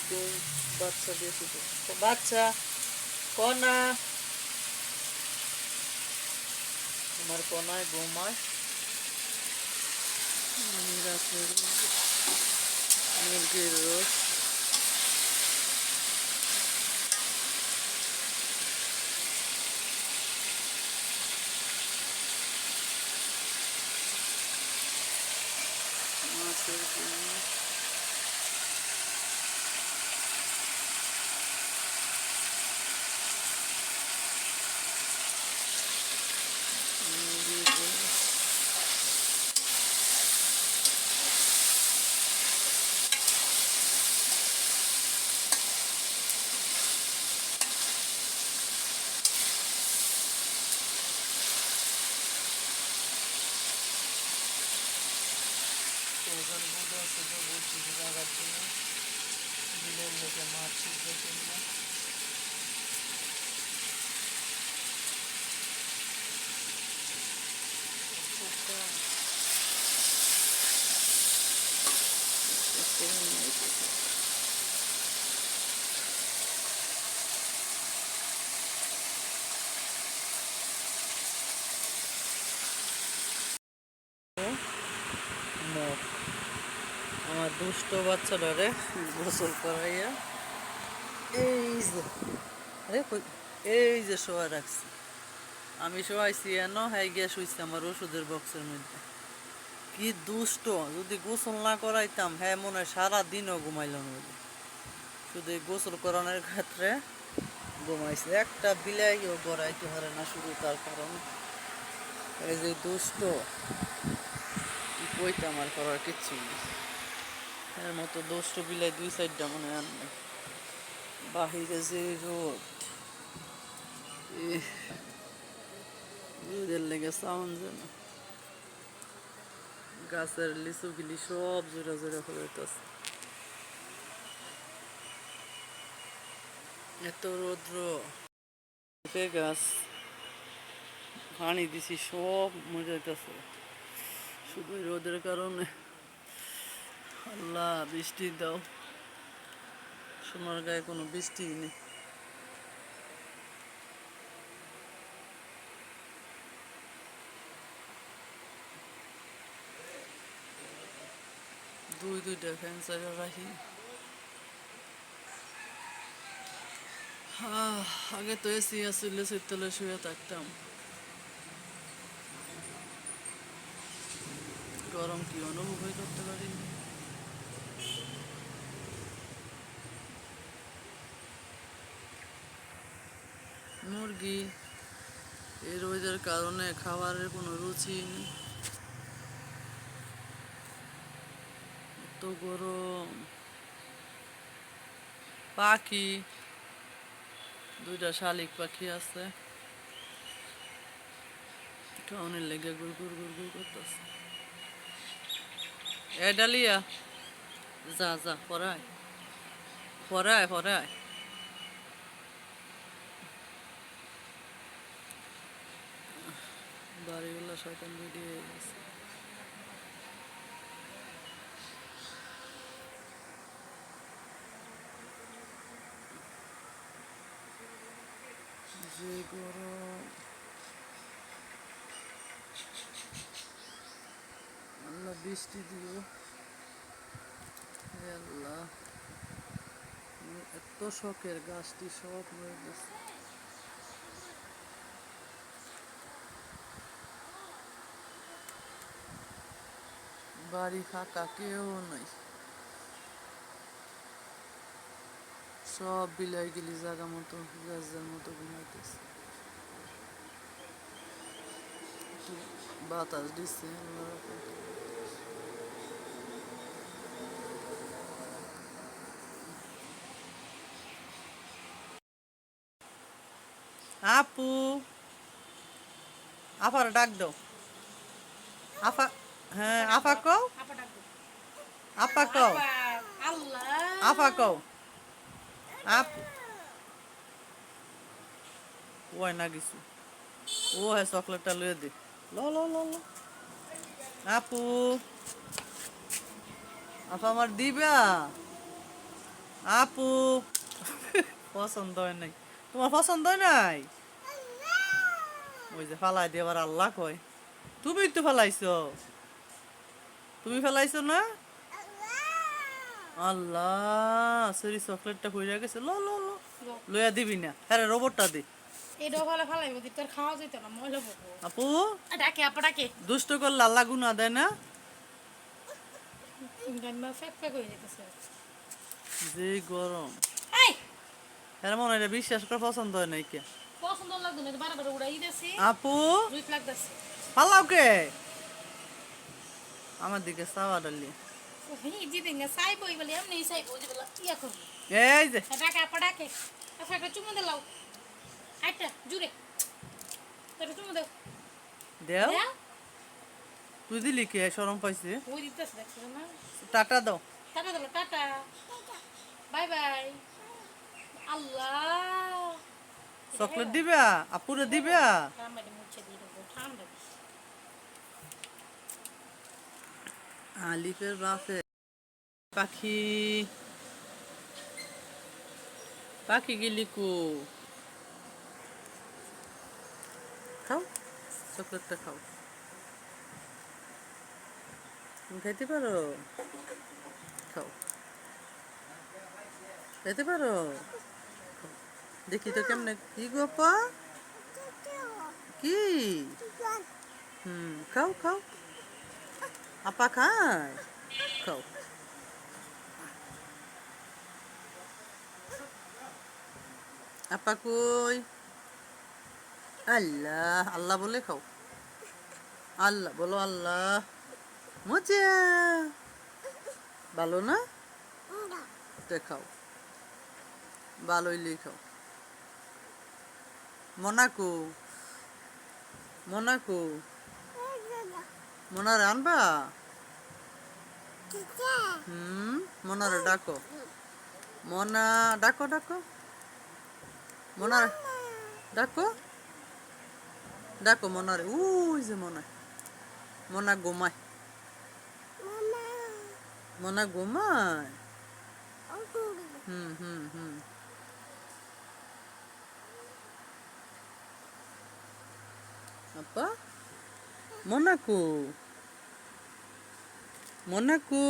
আলাইকুম। বাচ্চা দিয়েছি তো বাচ্চা কনা আমার কনায় ঘুমায়। আমি রাখি মুরগির রোজ মাছের ডিম মুরগির রোজ ওজন বুধ আছে তো বলছি লাগার জন্য বিলের লেগে মাছ শিখবার জন্য মুখ আমার দুষ্ট বাচ্চাটারে গোসল করাইয়া এই যে আরে এই যে শোয়া রাখছি। আমি শোয়াইছি এন হ্যাঁ গিয়া শুইছি আমার ওষুধের বক্সের মধ্যে। কি দুষ্ট, যদি গোসল না করাইতাম হ্যাঁ মনে হয় সারাদিনও ঘুমাইল না। শুধু এই গোসল করানোর ক্ষেত্রে ঘুমাইছে। একটা বিলাইও গড়াইতে পারে না, শুধু তার কারণ এই যে দুষ্ট। কি কইতাম আর করার কিচ্ছু নেই। এর মতো দুষ্ট বিলাই দুই সাইডটা মনে হয় নাই। বাহিরে যে রোদ, রোদের লেগে সাউন্ড যেন গাছের লিচু গিলি সব জোড়া জোড়া হইতেছে। এত রৌদ্র, গাছ পানি দিছি সব মরে যাইতেছে শুধু রোদের কারণে। আল্লাহ বৃষ্টি দাও, সোনার গায়ে কোনো বৃষ্টি নেই। দুইটা ফ্যান চালিয়ে রাখি। আগে তো এসি আসলে শীতলে শুয়ে থাকতাম, গরম কি অনুভবই করতে পারি। মুরগি এই রোদের কারণে খাবারের কোনো রুচি নেই, এত গরম। পাখি দুইটা শালিক পাখি আছে, খাওয়ানোর লেগে গুড় গুড় গুড় গুড় করতেছে। এ ডালিয়া যা যা পড়ায় পড়ায় পড়ায়। বাড়িগুলো শয়তান বেরিয়ে গেছে। যে গরম, আল্লাহ বৃষ্টি দিও। আল্লাহ, এত শখের গাছটি সব মরে গেছে। বাড়ি ফাঁকা, কেউ নাই, সব বিলাই গেলি জায়গা মতো যার মতো ঘুমাইতেছে। বাতাস দিচ্ছে আপু, আফার ডাক দাও। আফা, হ্যাঁ আফা কও, আপা কও, আফা কও। আপু ওই না কিছু, ও হ্যাঁ চকলেটটা লয়ে দে। ল ল ল ল আপু, আপা আমার দিবা, আপু পছন্দ হয় নাই, তোমার পছন্দ হয় নাই? ওই যে ফালাই দিয়ে আবার আল্লাহ কয়, তুমি তো ফালাইছো, তুমি ফেলাইছো না? আল্লাহ সরি চকলেটটা কইরা গেছে, লো লো লো লইয়া দিবি না, হ্যাঁ রোবটটা দি। এটাও ভালো ফালাইবো দি তোর খাওয়া যেত না মজা পাবো। আপু ডাকে আপা ডাকে দুষ্ট করলে আল্লাহ গুনাহ দেয় না? গান্না ফেক ফেক হয়ে যেতেছে। যে গরম, এই হ্যাঁ মনে হয় এটা বিশ্বাস করে পছন্দ হয় নাই কে? পছন্দ লাগতো না বারবার উড়াই দিতেছি আপু রুইত লাগতেছে। ফালাও কে আমার দিকে চাওয়া ডালি? জিদিঙ্গা চাইবই বলে এমনি চাইবো যে বলে ইয়া করবো। এই যে ডাকে আপা ডাকে আপা একটা চুমু দিলাও আইটা জুড়ে তোর চুমু দাও দেও, দাও তুই দিলি কে শরম পাইছে? ওই দিতেছে দেখছো না। টাটা দাও। টাটা দিলো টাটা বাই বাই। আল্লাহ চকলেট দিবা, আপুরে দিবা? ঠান্ডা মুছে দিয়ে দেবো ঠান্ডা। আলিফের বাপে পাখি, পাখি গেলি কো? খাও চকলেটটা খাও, তুমি খাইতে পারো? খাও, খাইতে পারো? দেখি তো কেমনে, কি গো আপা, কি? খাও খাও, আপা খায়, খাও। আপা কই? আল্লাহ আল্লাহ বলে খাও, আল্লাহ বলো, আল্লাহ মজা, ভালো না? খাও, ভালো হইলেই খাও। মোনাকো, মোনাকো, মোনারে আনবা? মোনারে ডাকো, মোনা ডাকো ডাকো, মোনারে ডাকো, ডাকো মোনারে, ওই যে মোনা, মোনা ঘুমায়, মোনা ঘুমায়। হুম আপা মোনাকো, মোনাকো